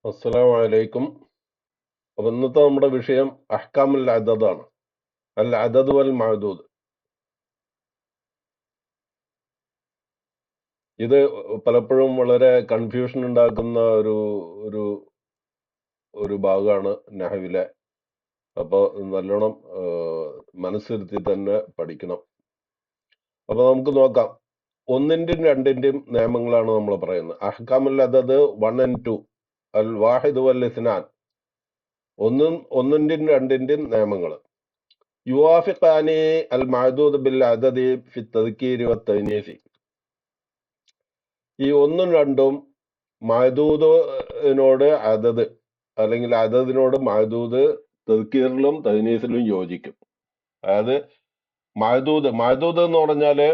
അസ്സലാമു അലൈക്കും. അപ്പൊ ഇന്നത്തെ നമ്മുടെ വിഷയം അഹ്കാമുൽ അദദാണ്. അൽ അദദ് വൽ മഅദൂദ്. ഇത് പലപ്പോഴും വളരെ കൺഫ്യൂഷൻ ഉണ്ടാക്കുന്ന ഒരു ഒരു ഭാഗമാണ് നഹവിലെ. അപ്പോൾ നല്ലോണം മനസ്സിരുത്തി തന്നെ പഠിക്കണം. അപ്പൊ നമുക്ക് നോക്കാം. ഒന്നിന്റെയും രണ്ടിന്റെയും നിയമങ്ങളാണ് നമ്മൾ പറയുന്നത്. അഹ്കാമുൽ അദദ് 1 and 2, അൽ വാഹിദ് വൽ ഇസ്നാൻ. ഒന്നിന്റെയും രണ്ടിന്റെയും നിയമങ്ങൾ. യുവാഫിഖാനി അൽ മഅദൂദ് ബിൽ അദദി ഫി തദ്കീരി വത്തനീസി. ഈ ഒന്നും രണ്ടും മഅദൂദിനോട് അദദ് അല്ലെങ്കിൽ അദദിനോട് മഅദൂദ് തദ്കീറിലും തനീസിലും യോജിക്കും. അതായത് മഅദൂദ് എന്ന് പറഞ്ഞാല്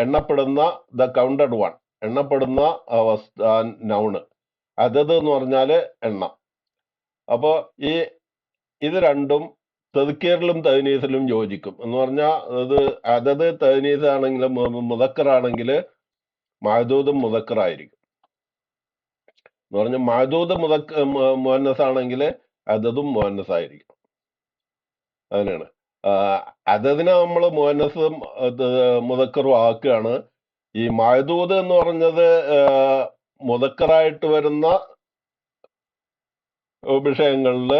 എണ്ണപ്പെടുന്ന ദ കൗണ്ടഡ് വൺ, എണ്ണപ്പെടുന്ന നൗണ്. അദദ് എന്ന് പറഞ്ഞാല് എണ്ണം. അപ്പോ ഇത് രണ്ടും തദ്കീറിലും തനീസിലും യോജിക്കും എന്ന് പറഞ്ഞാൽ അത് അദദ് തനീസ് ആണെങ്കിൽ മുദക്കറാണെങ്കിൽ മഅദൂദും മുദക്കറായിരിക്കും. എന്ന് പറഞ്ഞാൽ മഅദൂദ് മുഅന്നസ് ആണെങ്കിൽ അദദും മുഅന്നസ് ആയിരിക്കും. അങ്ങനെയാണ്. അദദിനെ നമ്മൾ മുഅന്നസും മുദക്കറും ആക്കുകയാണ്. ഈ മഅദൂദ് എന്ന് പറഞ്ഞത് മുദക്കറായിട്ട് വരുന്ന വിഷയങ്ങളിൽ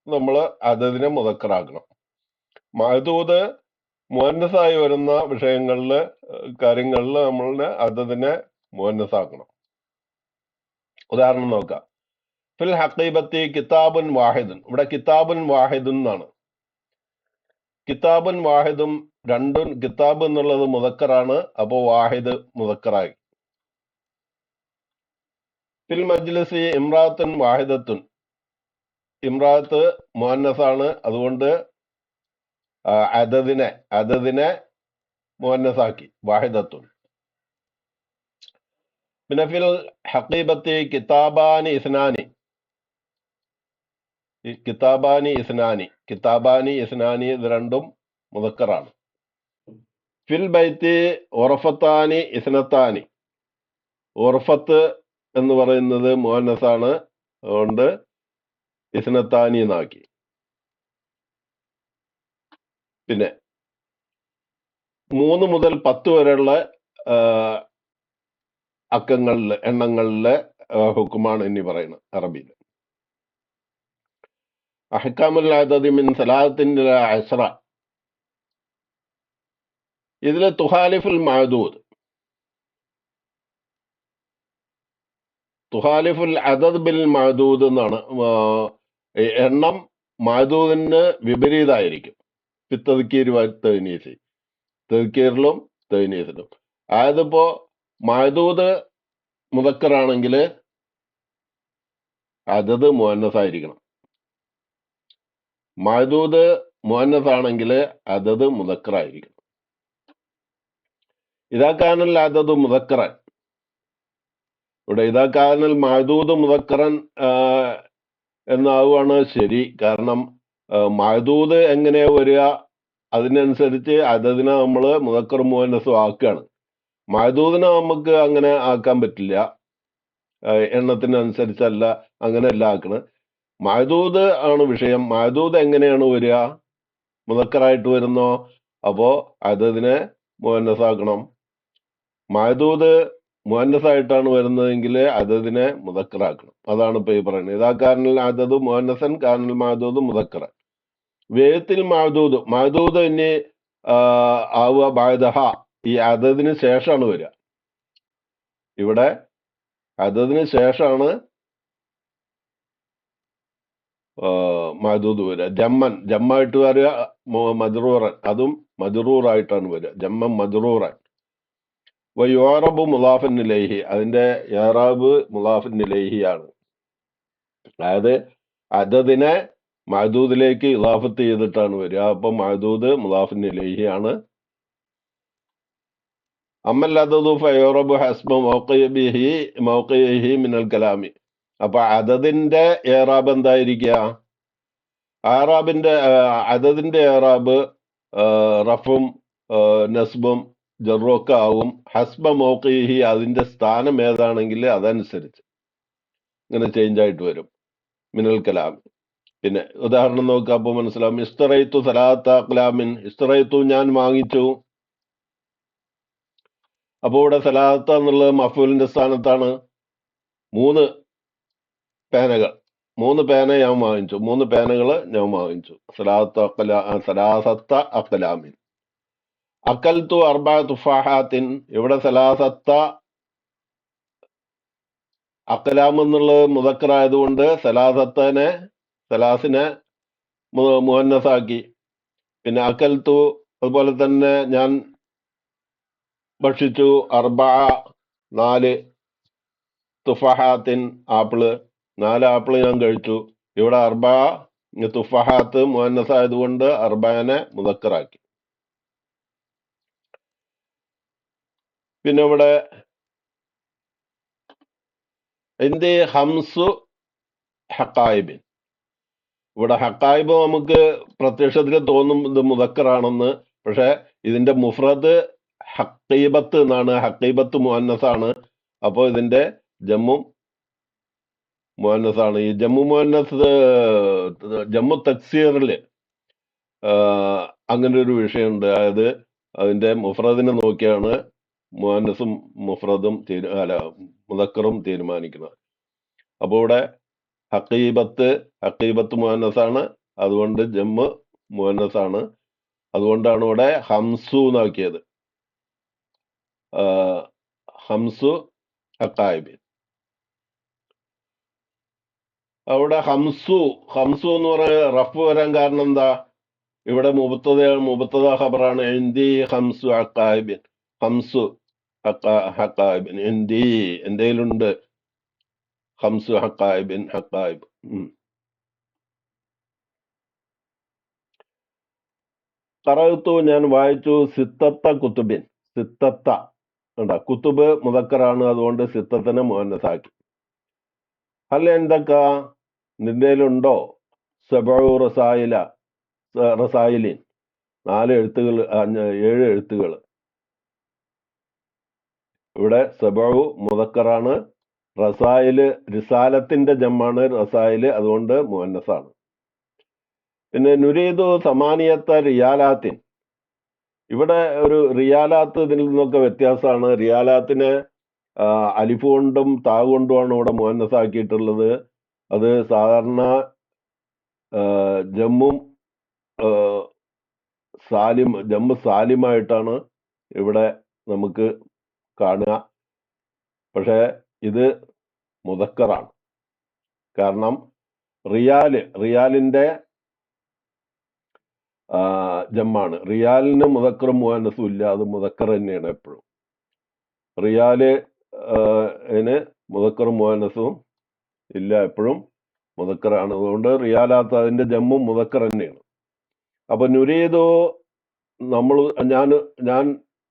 നമ്മൾ അദദിനെ മുദക്കറാക്കണം. മഅദൂദ് മുഅന്നസായി വരുന്ന കാര്യങ്ങളിൽ നമ്മൾ അദദിനെ മുഅന്നസാക്കണം. ഉദാഹരണം നോക്കാം. ഫിൽ ഹഖീബത്തി കിതാബുൻ വാഹിദുൻ. ഇവിടെ കിതാബുൻ വാഹിദുൻ എന്നാണ്. കിതാബുൻ വാഹിദും രണ്ടും, കിതാബ് എന്നുള്ളത് മുദക്കറാണ്, അപ്പോ വാഹിദ് മുദക്കറായി. ഫിൽ മജ്ലിസി ഇമ്രാത്തുൻ വാഹിദത്തുൻ. ഇമ്രാത്ത് മുഅന്നസാണ്, അതുകൊണ്ട് അദദിനെ മുഅന്നസാക്കി, വാഹിദത്തുൻ. പിന്നെ ഫിൽ ഹഖീബത്തി കിതാബാനി ഇസ്നാനി. കിതാബാനി ഇസ്നാനി ഇത് രണ്ടും മുദക്കറാണ്. ഫിൽ ബൈത്തി ഉറഫത്താനി ഇസ്നത്താനി. ഉറഫത്ത് എന്ന് പറയുന്നത് മുഅന്നസാണ്, അതുകൊണ്ട് ഇസ്നത്താനി എന്നാക്കി. പിന്നെ 3 മുതൽ 10 വരെയുള്ള എണ്ണങ്ങളിലെ ഹുക്കുമാണ് ഇനി പറയുന്നത് അറബിയിൽ. അഹ്കാമുൽ അദദി മിൻ സലാത്തിൻ ഇലാ അശ്റ. ഇതിൽ തുഹാലിഫുൽ അദദ് ബിൽ മഅദൂദ് എന്നാണ്. എണ്ണം മഅദൂദിന് വിപരീതമായിരിക്കും. തദ്കീറിലും തനീസിലും. അതായതിപ്പോ മഅദൂദ് മുദക്കറാണെങ്കിൽ അദദ് മുഅന്നസായിരിക്കണം. മഅദൂദ് മുഅന്നസ് ആണെങ്കിൽ അദദ് മുദക്കറായിരിക്കണം. ഇദാ കാനൽ അദദ് മുദക്കറൻ. ഇവിടെ ഇദാ കാനൽ മഅദൂദ് മുദക്കറൻ എന്നാവുകയാണ് ശരി. കാരണം മഅദൂദ് എങ്ങനെയാ വരിക, അതിനനുസരിച്ച് അദദിനെ നമ്മൾ മുദക്കർ മുഅന്നസും ആക്കുകയാണ്. മഅദൂദിനെ നമുക്ക് അങ്ങനെ ആക്കാൻ പറ്റില്ല, എണ്ണത്തിനനുസരിച്ചല്ല, അങ്ങനെയല്ല ആക്കണത്. മഅദൂദ് ആണ് വിഷയം. മഅദൂദ് എങ്ങനെയാണ് വരിക, മുദക്കറായിട്ട് വരുന്നോ, അപ്പോ അദദിനെ മുഅന്നസാക്കണം. മഅദൂദ് മുഅന്നസായിട്ടാണ് വരുന്നതെങ്കിൽ അദദിനെ മുദക്കറാക്കണം. അതാണ് ഇപ്പൊ ഈ പറയുന്നത്. ഇദാ കാനൽ അദദു മുഅന്നസൻ കാനൽ മഅദൂദ് മുദക്കറൻ. വേത്തിൽ മഅദൂദ് ഇനി ആവുക ബഅദഹ, ഈ അദദിന് ശേഷമാണ് വരിക. ഇവിടെ അദദിന് ശേഷമാണ് മഅദൂദ് വരിക. ജമ്മായിട്ട് വരിക, മജ്റൂറൻ, അതും മജ്റൂറായിട്ടാണ് വരിക. ജമ്മൻ മജ്റൂറൻ. വയുഅറബു മുളാഫിൻ ഇലൈഹി. അതിന്റെ ഇഅ്റാബ് മുളാഫിൻ ഇലൈഹി ആണ്. അതായത് അദദിനെ മഅദൂദിലേക്ക് ഇളാഫത്ത് ചെയ്തിട്ടാണ് വരിക. അപ്പൊ മഅദൂദ് മുളാഫിൻ ഇലൈഹി ആണ്. അമ്മൽ അദദു ഫയുഅറബു ഹസ്ബ മൗഖിഇഹി മിനൽ കലാമി. അപ്പൊ അദദിന്റെ ഇഅ്റാബ് എന്തായിരിക്കുക? അദദിന്റെ ഇഅ്റാബ് റഫും നസ്ബും ജറും ഒക്കെ ആവും. ഹസ്ബ മൗഖിഇഹി, അതിന്റെ സ്ഥാനം ഏതാണെങ്കിൽ അതനുസരിച്ച്. ഇങ്ങനെ ചേഞ്ച് ആയിട്ട് വരും മിനൽ കലാം. പിന്നെ ഉദാഹരണം നോക്കുക, അപ്പൊ മനസ്സിലാവും. ഇസ്തറൈത്തു സലാത്ത അഖ്ലാമിൻ, ഇസ്തറൈത്തു ഞാൻ വാങ്ങിച്ചു. അപ്പൊ ഇവിടെ സലാത്ത എന്നുള്ളത് മഫൂലിന്റെ സ്ഥാനത്താണ്. 3 പേനകൾ, 3 പേന ഞാൻ വാങ്ങിച്ചു, 3 പേനകള് ഞാൻ വാങ്ങിച്ചു. സലാസത്ത അഖ്ലാമിൻ. അക്കൽത്തു അർബഅ തുഫാഹാത്തിൻ, ഇവിടെ സലാസത്ത അഖ്ലാം എന്നുള്ളത് മുദക്കറായതുകൊണ്ട് സലാസിനെ മുഹന്നസാക്കി. പിന്നെ അക്കൽത്തു അതുപോലെ തന്നെ ഞാൻ ഭക്ഷിച്ചു. 4 തുഫഹാത്തിൻ, ആപ്പിള്, 4 ആപ്പിള് ഞാൻ കഴിച്ചു. ഇവിടെ തുഫഹാത്ത് മുഹന്നസായതുകൊണ്ട് അർബഅനെ മുദക്കറാക്കി. പിന്നെ ഇവിടെ ഇന്ദി ഹംസു ഹക്കായിബിൻ, ഇവിടെ ഹക്കായിബ് നമുക്ക് പ്രത്യക്ഷത്തിൽ തോന്നും ഇത് മുദക്കറാണെന്ന്. പക്ഷെ ഇതിന്റെ മുഫ്രദ് ഹക്കീബത്ത് എന്നാണ്. ഹക്കീബത്ത് മുഹന്നസാണ്. അപ്പോൾ ഇതിന്റെ ജമ്മും മുഹന്നസാണ്. ഈ ജമ്മു മുഹന്നസ്, ജമ്മു തക്സീറില് അങ്ങനെ ഒരു വിഷയമുണ്ട്. അതായത് അതിന്റെ മുഫ്രദിനെ നോക്കിയാണ് മുഹന്നസും മുഫ്രദും മുദക്കറും തീരുമാനിക്കുന്നത്. അപ്പോൾ ഇവിടെ ഹക്കീബത്ത് മുഹന്നസാണ്, അതുകൊണ്ട് ജമ്മ് മുഹന്നസാണ്. അതുകൊണ്ടാണ് ഇവിടെ ഹംസു എന്നാക്കിയത്. ഹംസു ഹക്കായിബിൻ. അവിടെ ഹംസു എന്ന് പറഞ്ഞ റഫ് വരാൻ കാരണം എന്താ? ഇവിടെ മുബത്തദ ഖബറാണ്. ഇന്ദി ഹംസു ഹക്കായിബിൻ, ഹംസു ഹക്കായിബിൻ, ഇന്ദി എന്റെയിലുണ്ട് ഹംസു ഹക്കായിബിൻ, ഹക്കായിബ്. ഖറഅതു ഞാൻ വായിച്ചു. സിത്തത്ത കുത്തുബിൻ, സിത്തത്ത ഉണ്ടാ, കുത്തുബ് മുദക്കറാണ്, അതുകൊണ്ട് സിത്തത്തിനെ മുഹന്നസാക്കി. അല്ല എന്തൊക്കെ നിന്റെയിലുണ്ടോ? സബഉ റസായിലിൻ, 4 എഴുത്തുകൾ, 7 എഴുത്തുകൾ. ഇവിടെ സബഉ മുദക്കറാണ്, റസായില് റിസാലത്തിന്റെ ജമ്മാണ് റസായില്, അതുകൊണ്ട് മുഹന്നസാണ്. പിന്നെ നുരീദു സമാനിയത്ത റിയാലാത്തിൻ, ഇവിടെ ഒരു റിയാലാത്ത് ഇതിൽ നിന്നൊക്കെ വ്യത്യാസമാണ്. റിയാലാത്തിനെ അലിഫ് കൊണ്ടും താ കൊണ്ടുമാണ് ഇവിടെ മുഹന്നസാക്കിയിട്ടുള്ളത്. അത് സാധാരണ ജമ്മു സാലിമായിട്ടാണ് ഇവിടെ നമുക്ക് കാണുക. പക്ഷെ ഇത് മുദക്കറാണ്. കാരണം റിയാലിന്റെ ജമ്മാണ്. റിയാലിന് മുദക്കറും മുഹന്നസും ഇല്ല, അത് മുദക്കർ തന്നെയാണ് എപ്പോഴും. റിയാലിന് മുദക്കറും മുഹന്നസും ഇല്ല, എപ്പോഴും മുദക്കറാണ്. അതുകൊണ്ട് റിയാലാത്ത് അതിന്റെ ജമ്മും മുദക്കർ തന്നെയാണ്. അപ്പൊ നുരീദു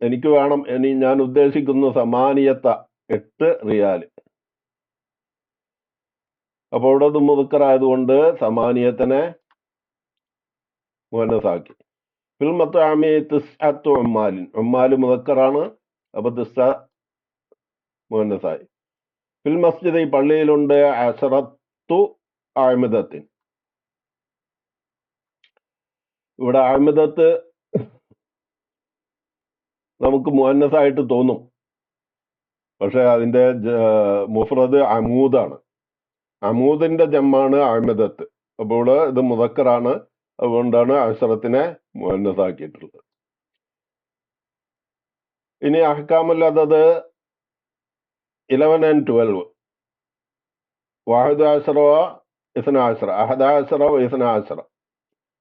എനിക്ക് വേണം, ഞാൻ ഉദ്ദേശിക്കുന്നു സമാനിയത്ത 8 റിയാല്. അപ്പൊ ഇവിടെ അത് മുദക്കറായതുകൊണ്ട് സമാനിയത്തിനെ മുഹന്നസാക്കി. ഫിൽ മത്അമി തിസ്അത്തു ഉമ്മാലിൻ, ഉമ്മാല് മുദക്കറാണ്, അപ്പൊ തിസ്അ മുഹന്നസായി. ഫിൽ മസ്ജിദ്, ഈ പള്ളിയിലുണ്ട് 10 അഅ്മിദത്തിൻ. ഇവിടെ അഅ്മിദത്ത് നമുക്ക് മുഹന്നസായിട്ട് തോന്നും, പക്ഷെ അതിന്റെ മുഫ്രദ് അമൂദാണ്. അമൂദിന്റെ ജമ്മാണ് അഅ്മിദത്ത്. അപ്പോൾ ഇത് മുദക്കറാണ്, അതുകൊണ്ടാണ് അശ്റത്തിനെ മുഹന്നസാക്കിയിട്ടുള്ളത്. ഇനി അഹ്കാമുൽ അദദ് 11 and 12, 11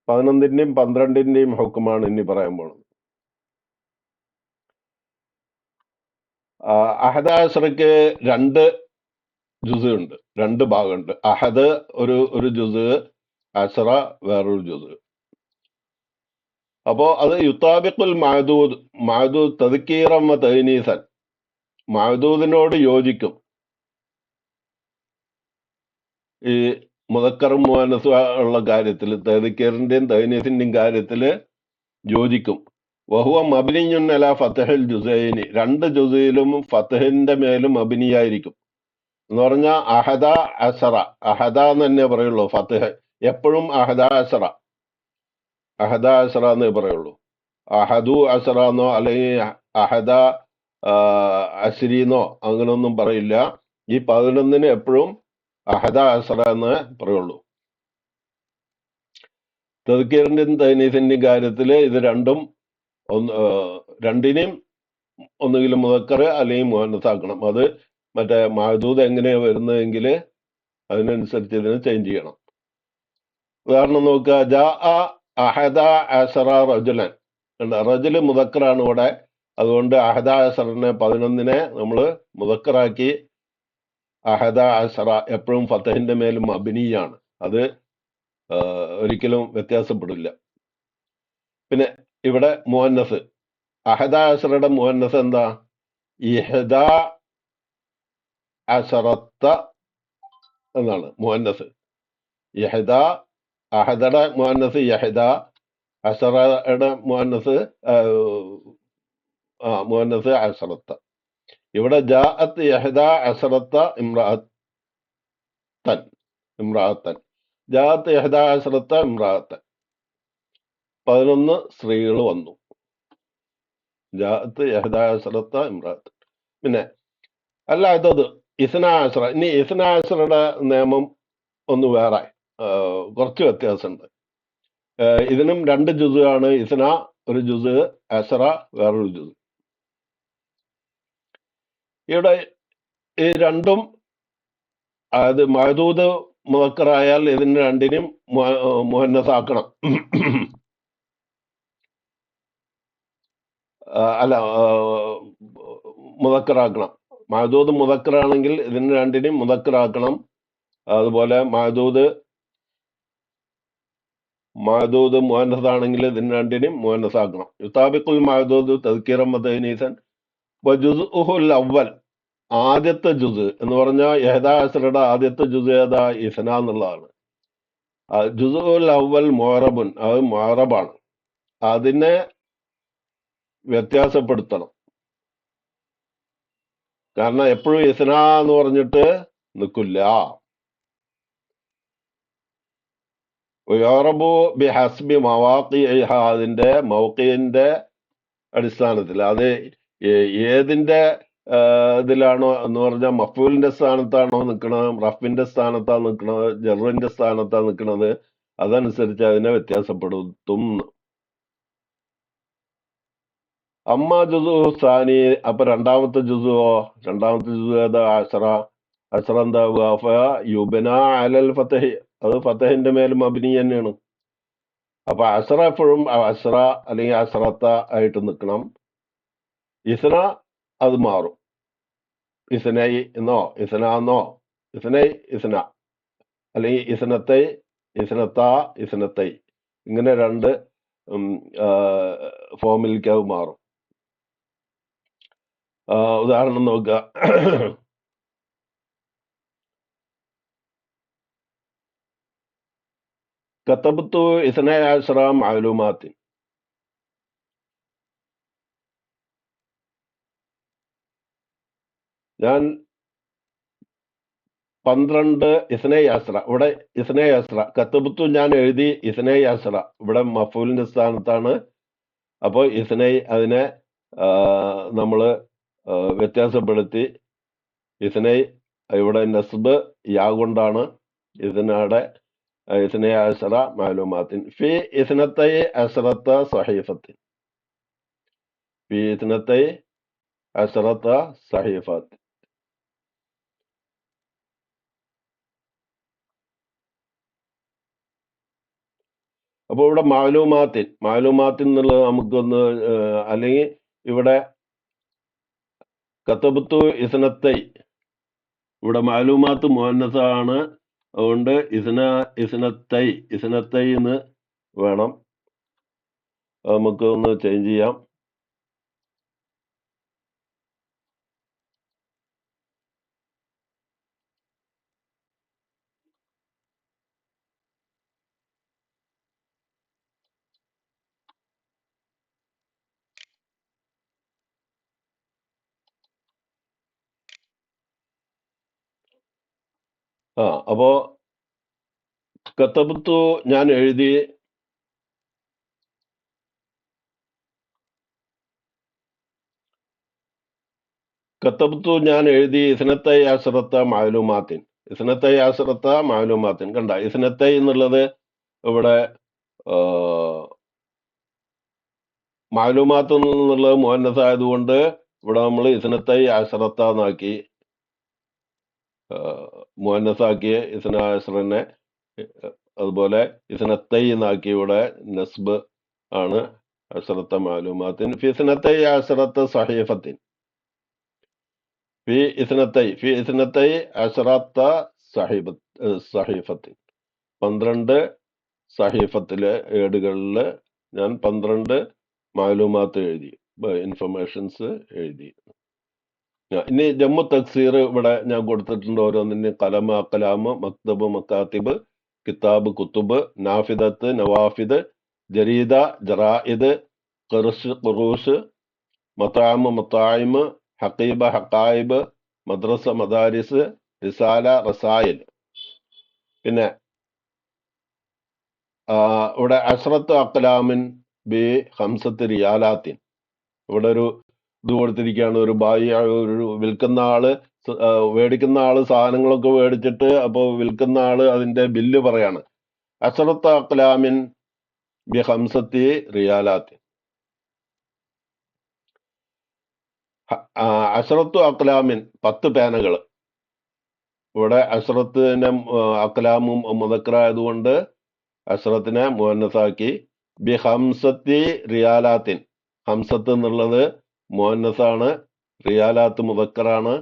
11ന്റെയും 12ന്റെയും ഹുക്കുമാണ് ഇനി പറയാൻ പോകുന്നത്. 11 2 ജുസ് ഉണ്ട്, 2 ഭാഗമുണ്ട്. അഹദ് ഒരു ജുസ്, അശ്റ വേറൊരു ജുസ്. അപ്പോ അത് യുത്താബിഖുൽ മഅദൂദ് തദ്കീറൻ വ തഅനീസൻ, മഅദൂദിനോട് യോജിക്കും. ഈ മുദക്കറും മുഹന്നസും ഉള്ള കാര്യത്തിൽ, തദ്കീറിന്റെയും തഅനീസിന്റെയും കാര്യത്തിൽ യോജിക്കും. വഹുവ മബ്നിയുൻ അലാ ഫത്ഹിൽ ജുസൈനി, 2 ജുസയിലും ഫത്ഹിന്റെ മേലും മബ്നിയായിരിക്കും. എന്ന് പറഞ്ഞാൽ അഹദ അസറ, അഹദ എന്ന് തന്നെ പറയുള്ളൂ. ഫത്തിഹ് എപ്പോഴും അഹദ അസറ, അഹദ അസറ എന്നേ പറയുള്ളൂ. അഹദു അസറ എന്നോ അല്ലെങ്കിൽ അഹദ ആ, അശ്രീന്നോ അങ്ങനൊന്നും പറയില്ല. ഈ 11 എപ്പോഴും അഹദ അസറ എന്ന് പറയുള്ളൂ. തദ്കീറിന്റെയും തൈനീസിന്റെയും കാര്യത്തിൽ ഇത് രണ്ടും ഒന്ന് രണ്ടിനെയും ഒന്നുകിലും മുതക്കർ അല്ലെങ്കിൽ മുഹന്നസാക്കണം. അത് മറ്റേ മഹദൂദ് എങ്ങനെയാ വരുന്നതെങ്കിൽ അതിനനുസരിച്ച് ഇതിന് ചേഞ്ച് ചെയ്യണം. ഉദാഹരണം നോക്കുക, ജാ അഹദ അസറ റജുലൻ. റജുല് മുതക്കറാണ് ഇവിടെ, അതുകൊണ്ട് അഹദ അസറിനെ 11 നമ്മൾ മുതക്കറാക്കി. അഹദ അസറ എപ്പോഴും ഫത്തഹിന്റെ മേലും അഭിനീയാണ്, അത് ഒരിക്കലും വ്യത്യാസപ്പെടില്ല. പിന്നെ ഇവിടെ മുഹന്നസ്, അഹദ അസറയുടെ മുഹന്നസ് എന്താ? ഇഹദ അസറത്ത എന്നാണ് മുഹന്നസ്. യഹദ, അഹദയുടെ മുഹന്നസ് യഹദ, അസറയുടെ മുഹന്നസ് മുഹന്നസ് അസറത്ത. ഇവിടെ ജാഅത്ത് യഹദ അസറത്ത ഇമ്രാഅത്തൻ, ജാഅത്ത് യഹദ അസറത്ത ഇമ്രാഅത്തൻ, 11 സ്ത്രീകൾ വന്നു. ജാഅത്ത് യഹദ അസറത്ത ഇമ്രാഅത്തൻ. പിന്നെ അല്ല, ഇതത് ഇസ്നാ അസറ. ഇനി ഇസ്നാ അസറയുടെ നിയമം ഒന്ന് വേറെ, കുറച്ച് വ്യത്യാസമുണ്ട്. ഇതിനും 2 ജുസ് ആണ്. ഇസ്ന ഒരു ജുസ്, അസറ വേറൊരു ജുസ്. ഇവിടെ ഈ രണ്ടും, അതായത് മഹദൂദ് മുതക്കറായാൽ ഇതിന് രണ്ടിനും മുഹന്നസാക്കണം. അല്ല, മുതക്കറാക്കണം. മഹദൂദ് മുതക്കറാണെങ്കിൽ ഇതിന് രണ്ടിനും മുതക്കറാക്കണം. അതുപോലെ മഹദൂദ് മുഹന്നസാണെങ്കിൽ ഇതിന് രണ്ടിനും മുഹന്നസാക്കണം. യുതാബിഖുൽ മഹദൂദ് തദ്കീറൻ വതനീസൻ വജുസ്ഉഹുൽ അവ്വൽ. ആദ്യത്തെ ജുസ് എന്ന് പറഞ്ഞാൽ യഹദ അസറയുടെ ആദ്യത്തെ ജുസ് ഏതാ? ഇസ്ന എന്നുള്ളതാണ്. ജുസുൽ അവ്വൽ മുഅറബുൻ, അത് മുഅറബാണ്. അതിനെ വ്യത്യാസപ്പെടുത്തണം. കാരണം എപ്പോഴും ഇസ്ന എന്ന് പറഞ്ഞിട്ട് നിൽക്കില്ല. യുഅറബു ബിഹസ്ബി മവാഖിഇഹ, അതിന്റെ മൗഖിന്റെ അടിസ്ഥാനത്തിൽ. അത് ഏതിന്റെ ഇതിലാണോ എന്ന് പറഞ്ഞാൽ മഫൂലിന്റെ സ്ഥാനത്താണോ നിൽക്കണത്, റഫിന്റെ സ്ഥാനത്താണ് നിൽക്കണത്, ജറിന്റെ സ്ഥാനത്താണ് നിൽക്കുന്നത്, അതനുസരിച്ച് അതിനെ വ്യത്യാസപ്പെടുത്തും. അമ്മ ജുസു സാനി, അപ്പൊ രണ്ടാമത്തെ ജുസുവോ? രണ്ടാമത്തെ ജുസു ഏതാ? അസറ. അസറ എന്താവുക? യുബന അലൽ ഫതഹി, അത് ഫതഹിന്റെ മേലും അഭിനീ തന്നെയാണ്. അപ്പൊ അസറ എപ്പോഴും അസറ അല്ലെങ്കിൽ അസറത്ത ആയിട്ട് നിൽക്കണം. ഇസ്ന അത് മാറും. ഇസ്നൈ എന്നോ ഇസ്നാന്നോ, ഇസ്നൈ ഇസ്ന, അല്ലെങ്കിൽ ഇസ്നത്തൈ ഇസ്നത്ത ഇസ്നത്തൈ, ഇങ്ങനെ 2 ഫോമിലേക്ക് അത് മാറും. ഉദാഹരണം നോക്കുക. കത്തബത്തു ഇസ്ന അശ്ര മാലൂമാത്തിൻ, ഞാൻ 12 ഇസ്നൈ അസ്ര. ഇവിടെ ഇസ്നൈ അസ്ര, കത്തബത്തു ഞാൻ എഴുതി, ഇസ്നൈ അസ്ര ഇവിടെ മഫൂലിന്റെ സ്ഥാനത്താണ്. അപ്പോൾ ഇസ്നൈ അതിനെ നമ്മള് വ്യത്യാസപ്പെടുത്തി. ഇസ്നൈ ഇവിടെ നസ്ബ് യാ കൊണ്ടാണ്. ഇതിനടെ ഇസ്നൈ അസ്ര മാലൂമാത്തിൻ ഫി ഇസ്നത്തൈ അസ്രത്ത സഹീഫത്തിൻ, ഫി ഇസ്നത്തൈ അസ്രത്ത സഹീഫത്ത്. അപ്പോൾ ഇവിടെ മാലൂമാത്തിൻ എന്നുള്ളത് നമുക്കൊന്ന്, അല്ലെങ്കിൽ ഇവിടെ കത്തബത്തു ഇസ്നത്തൈ, ഇവിടെ മാലൂമാത്ത് മുഹന്നസാണ്. അതുകൊണ്ട് ഇസ്നത്തൈ എന്ന് വേണം. നമുക്ക് ഒന്ന് ചേഞ്ച് ചെയ്യാം. അപ്പോ കത്തബത്തു ഞാൻ എഴുതി ഇസ്നത്തൈ അശ്രത്ത മാലൂമാത്തിൻ. കണ്ട, ഇസ്നത്തൈ എന്നുള്ളത് ഇവിടെ മാലൂമാത്ത് എന്നുള്ളത് മുഅന്നസ് ആയതുകൊണ്ട് ഇവിടെ നമ്മൾ ഇസ്നത്തൈ അശ്രത്ത എന്നാക്കി, മുഅന്നസാക്കിയ ഇസ്ന അശ്രനെ, അതുപോലെ ഇസ്നത്തൈ എന്നാക്കി ഇവിടെ നസ്ബ് ആണ്. അശ്രത്ത മാലൂമാത്തിൻ ഫി ഇസ്നത്തൈ അശ്രത്ത സഹീഫത്തിൻ. ഫി ഇസ്നത്തൈ അശ്രത്ത സഹീഫത്തിൻ. 12 സഹീഫത്തിലെ ഏടുകളില് ഞാൻ 12 മാലൂമാത്ത് എഴുതി, ഇൻഫർമേഷൻസ് എഴുതി. ഇനി ജമ്മു തക്സീർ ഇവിടെ ഞാൻ കൊടുത്തിട്ടുണ്ട്. ഓരോന്നിന് കലമ, അക്കലാമ്, മക്തബ്, മക്കാത്തിബ്, കിതാബ്, കുത്തുബ്, നാഫിദത്ത്, നവാഫിദ്, ജരീദ, ജറായിദ്, ഖുറൂസ്, മത്താമ്, മത്തായിമ്, ഹഖീബ, ഹക്കായിബ്, മദ്രസ, മദാരിസ്, റിസാല, റസായിൽ. പിന്നെ ഇവിടെ അശ്രത്ത് അക്ലാമിൻ ബി ഹംസത്ത് റിയാലാത്തിൻ. ഇവിടെ ഒരു ഇത് കൊടുത്തിരിക്കുകയാണ്. ഒരു ഒരു വിൽക്കുന്ന ആള്, മേടിക്കുന്ന ആള് സാധനങ്ങളൊക്കെ മേടിച്ചിട്ട് അപ്പൊ വിൽക്കുന്ന ആള് അതിന്റെ ബില്ല് പറയാണ്. അശ്രത്ത് അക്ലാമിൻ ബി ഹംസത്തി റിയാലാത്തിൻ. അശ്രത്തു അക്ലാമിൻ 10 പേനകൾ. ഇവിടെ അശ്രത്തിനെ അക്ലാമും മുദക്കറായതുകൊണ്ട് അശ്രത്തിനെ മുഅന്നസാക്കി. ബി ഹംസത്തി റിയാലാത്തിൻ. ഹംസത്ത് എന്നുള്ളത് മുഅന്നസാണ്, റിയാലാത്ത് മുദക്കറാണ്.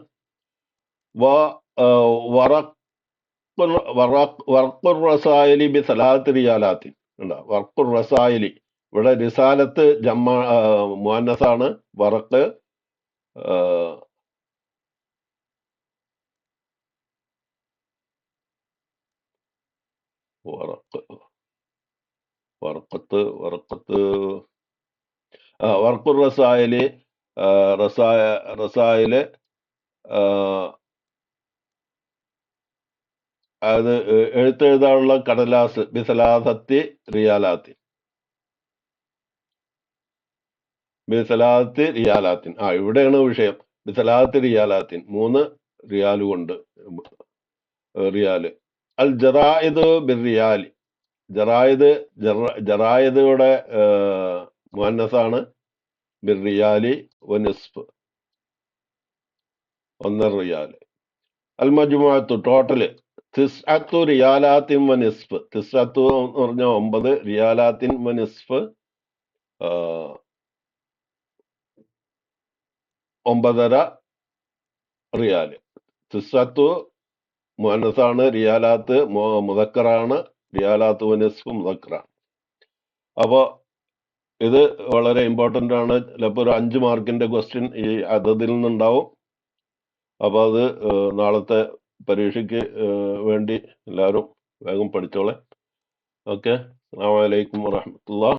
വർഖുർ റസായിലി ബി സലാത്ത് റിയാലാത്തിൻ. വർഖുർ റസായിലി ഇവിടെ റിസാലത്ത് മുഅന്നസാണ്, വറക്ക് വർഖുർ റസായില് റസായില് അത് എഴുത്തെഴുതാനുള്ള കടലാസ് ബിസലാസത്തി റിയാലാത്തി. ഇവിടെയാണ് വിഷയം. ബിസലാത്തി റിയാലാത്തിൻ, 3 റിയാല് കൊണ്ട്. റിയാല്. അൽ ജറായിദ് ബിർ റിയാലി. ജറായിദുടെ മുഅന്നസാണ്. ബിർ റിയാലി വനിസ്ഫ്, 1.5 റിയാല്. അൽ മജ്മുഅത്തു ടോട്ടല് തിസ്അത്തു റിയാലാത്തിൻ വനിസ്ഫ്. തിസ്അത്തു എന്ന് പറഞ്ഞ 9, റിയാലാത്തിൻ വനിസ്ഫ് 9.5 റിയാല്. തിസ്അത്തു മുഅന്നസാണ്, റിയാലാത്ത് മുദക്കറാണ്, റിയാലാത്ത് വനിസ്ഫ് മുദക്കറാണ്. അപ്പൊ ഇത് വളരെ ഇമ്പോർട്ടന്റ് ആണ്. ചിലപ്പോൾ ഒരു 5 മാർക്കിന്റെ ക്വസ്റ്റ്യൻ ഈ അതതിൽ നിന്നുണ്ടാവും. അപ്പൊ അത് നാളത്തെ പരീക്ഷയ്ക്ക് വേണ്ടി എല്ലാവരും വേഗം പഠിച്ചോളെ. ഓക്കെ, അസ്സലാമു അലൈക്കും വറഹ്മത്തുള്ളാഹി.